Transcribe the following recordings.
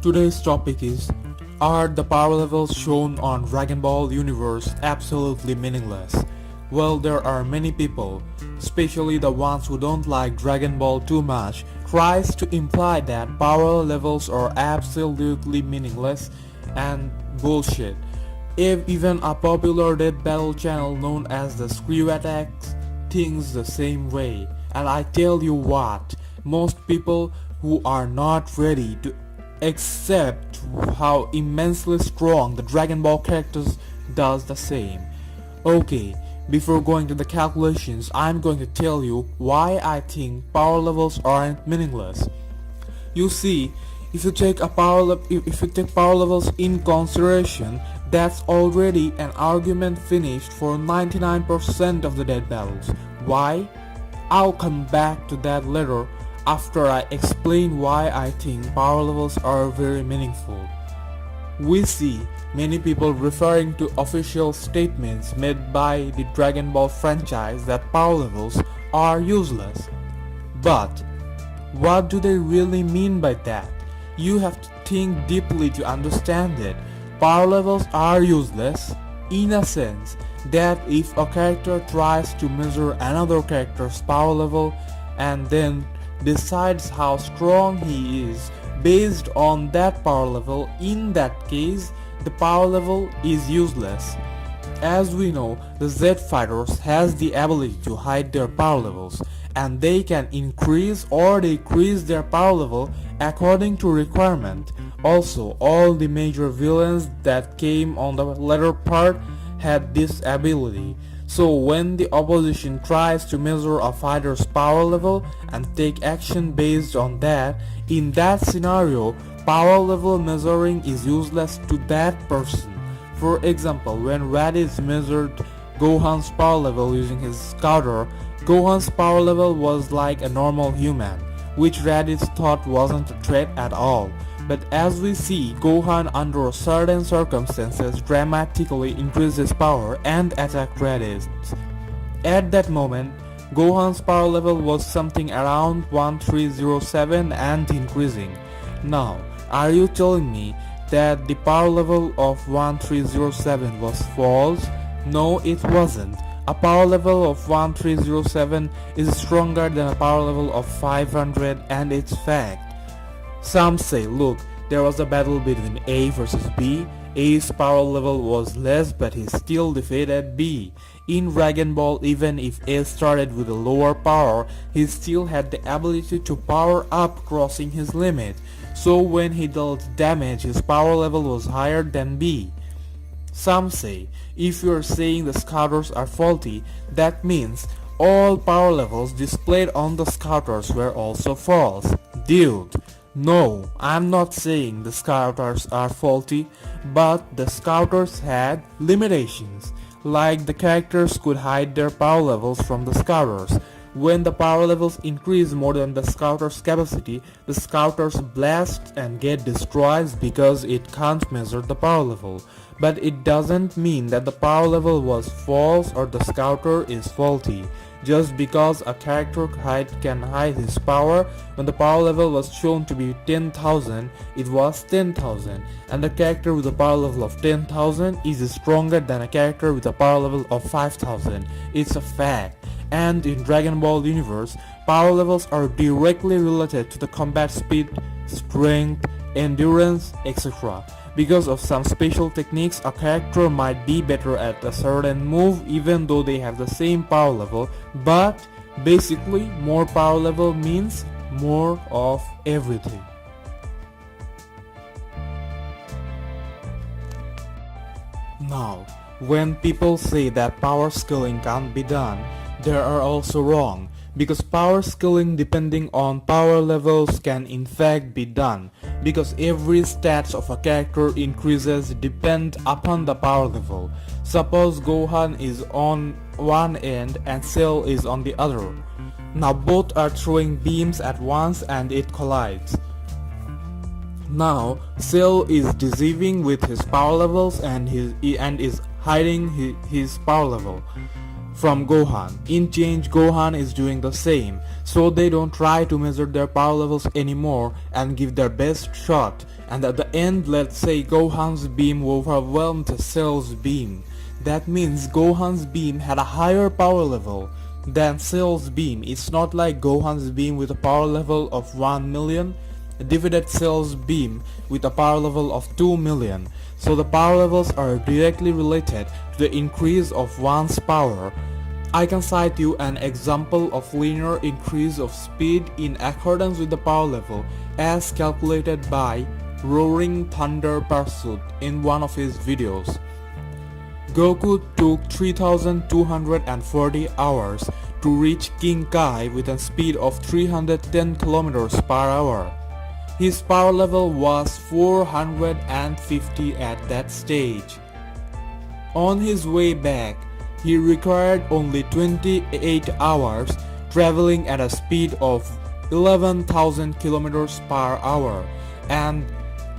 Today's topic is, are the power levels shown on Dragon Ball universe absolutely meaningless? Well, there are many people, especially the ones who don't like Dragon Ball too much, tries to imply that power levels are absolutely meaningless and bullshit. If even a popular death battle channel known as the Screw Attacks thinks the same way, and I tell you what, most people who are not ready to accept how immensely strong the Dragon Ball characters does the same. Okay, before going to the calculations, I'm going to tell you why I think power levels aren't meaningless. You see, if you take power levels in consideration, that's already an argument finished for 99% of the dead battles. Why? I'll come back to that later after I explain why I think power levels are very meaningful. We see many people referring to official statements made by the Dragon Ball franchise that power levels are useless. But what do they really mean by that? You have to think deeply to understand it. Power levels are useless in a sense that if a character tries to measure another character's power level and then decides how strong he is based on that power level, in that case the power level is useless. As we know, the Z fighters has the ability to hide their power levels, and they can increase or decrease their power level according to requirement. Also, all the major villains that came on the latter part had this ability. So when the opposition tries to measure a fighter's power level and take action based on that, in that scenario, power level measuring is useless to that person. For example, when Raditz measured Gohan's power level using his scouter, Gohan's power level was like a normal human, which Raditz thought wasn't a threat at all. But as we see, Gohan under certain circumstances dramatically increased his power and attacked Raditz. At that moment, Gohan's power level was something around 1307 and increasing. Now, are you telling me that the power level of 1307 was false? No, it wasn't. A power level of 1307 is stronger than a power level of 500, and it's fact. Some say, look, there was a battle between A versus B. A's power level was less, but he still defeated B. In Dragon Ball, even if A started with a lower power, he still had the ability to power up, crossing his limit. So when he dealt damage, his power level was higher than B. Some say, if you are saying the scouters are faulty, that means all power levels displayed on the scouters were also false. Dude, no, I'm not saying the scouters are faulty, but the scouters had limitations, like the characters could hide their power levels from the scouters. When the power levels increase more than the scouter's capacity, the scouters blast and get destroyed because it can't measure the power level. But it doesn't mean that the power level was false or the scouter is faulty. Just because a character can hide his power, when the power level was shown to be 10,000, it was 10,000, and the character with a power level of 10,000 is stronger than a character with a power level of 5,000. It's a fact. And in Dragon Ball universe, power levels are directly related to the combat speed, strength, endurance, etc. Because of some special techniques, a character might be better at a certain move even though they have the same power level, but basically more power level means more of everything. Now, when people say that power scaling can't be done, they are also wrong, because power scaling depending on power levels can in fact be done, because every stats of a character increases depend upon the power level. Suppose Gohan is on one end and Cell is on the other. Now both are throwing beams at once and it collides. Now Cell is deceiving with his power levels and is hiding his power level. from Gohan. In change, Gohan is doing the same, so they don't try to measure their power levels anymore and give their best shot, and at the end, let's say Gohan's beam overwhelmed Cell's beam. That means Gohan's beam had a higher power level than Cell's beam. It's not like Gohan's beam with a power level of 1 million divided Cell's beam with a power level of 2 million. So the power levels are directly related to the increase of one's power. I can cite you an example of linear increase of speed in accordance with the power level as calculated by Roaring Thunder Pursuit in one of his videos. Goku took 3240 hours to reach King Kai with a speed of 310 km per hour. His power level was 450 at that stage. On his way back, he required only 28 hours, traveling at a speed of 11,000 km per hour, and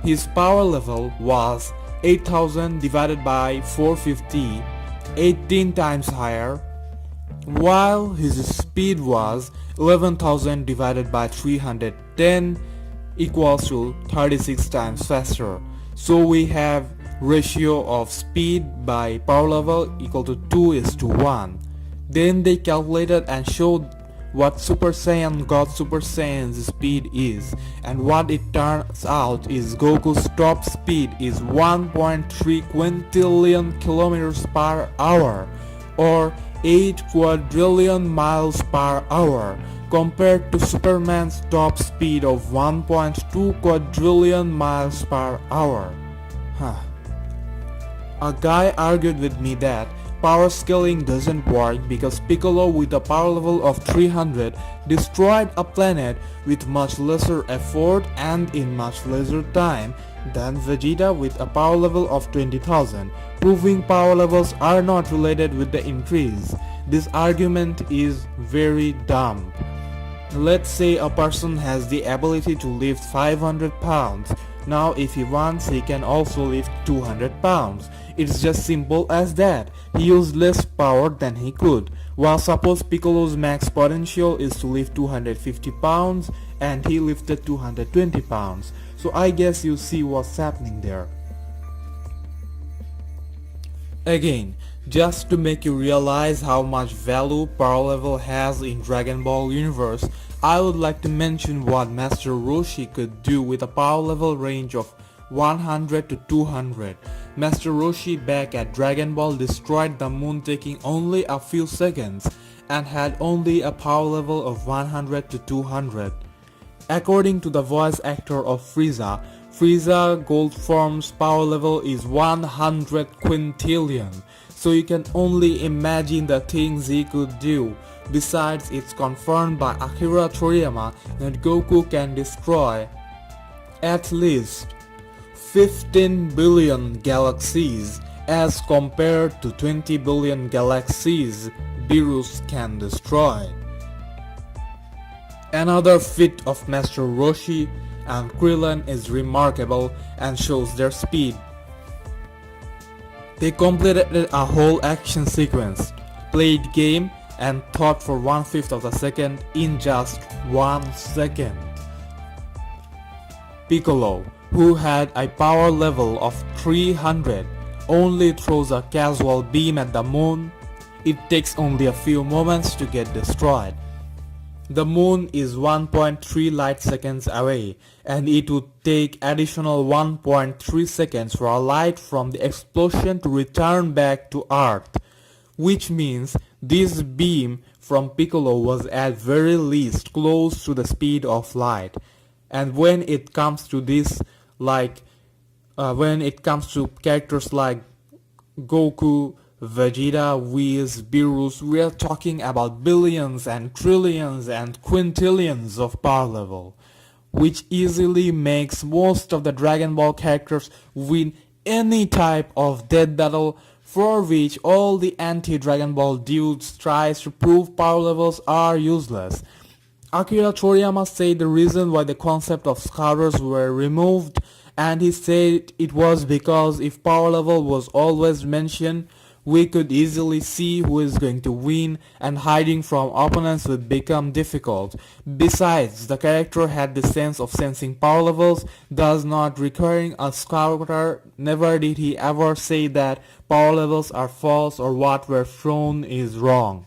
his power level was 8,000 divided by 450, 18 times higher, while his speed was 11,000 divided by 310 equals to 36 times faster. So we have ratio of speed by power level equal to 2:1. Then they calculated and showed what Super Saiyan God Super Saiyan's speed is, and what it turns out is Goku's top speed is 1.3 quintillion kilometers per hour, or 8 quadrillion miles per hour, compared to Superman's top speed of 1.2 quadrillion miles per hour. A guy argued with me that power scaling doesn't work because Piccolo with a power level of 300 destroyed a planet with much lesser effort and in much lesser time than Vegeta with a power level of 20,000, proving power levels are not related with the increase. This argument is very dumb. Let's say a person has the ability to lift 500 pounds. Now if he wants, he can also lift 200 pounds. It's just simple as that. He used less power than he could. While suppose Piccolo's max potential is to lift 250 pounds and he lifted 220 pounds. So I guess you see what's happening there. Again, just to make you realize how much value power level has in Dragon Ball universe, I would like to mention what Master Roshi could do with a power level range of 100 to 200. Master Roshi back at Dragon Ball destroyed the moon taking only a few seconds and had only a power level of 100 to 200. According to the voice actor of Frieza, Frieza Goldform's power level is 100 quintillion. So you can only imagine the things he could do. Besides, it's confirmed by Akira Toriyama that Goku can destroy at least 15 billion galaxies as compared to 20 billion galaxies Beerus can destroy. Another feat of Master Roshi and Krillin is remarkable and shows their speed. They completed a whole action sequence, played game and thought for 1/5 of a second in just 1 second. Piccolo, who had a power level of 300, only throws a casual beam at the moon. It takes only a few moments to get destroyed. The moon is 1.3 light seconds away, and it would take additional 1.3 seconds for a light from the explosion to return back to Earth, which means this beam from Piccolo was at very least close to the speed of light. And when it comes to this, when it comes to characters like Goku, Vegeta, Whis, Beerus, we are talking about billions and trillions and quintillions of power level, which easily makes most of the Dragon Ball characters win any type of death battle, for which all the anti-Dragon Ball dudes tries to prove power levels are useless. Akira Toriyama said the reason why the concept of scouters were removed, and he said it was because if power level was always mentioned, we could easily see who is going to win, and hiding from opponents would become difficult. Besides, the character had the sense of sensing power levels, thus not requiring a scouter. Never did he ever say that power levels are false or what were thrown is wrong.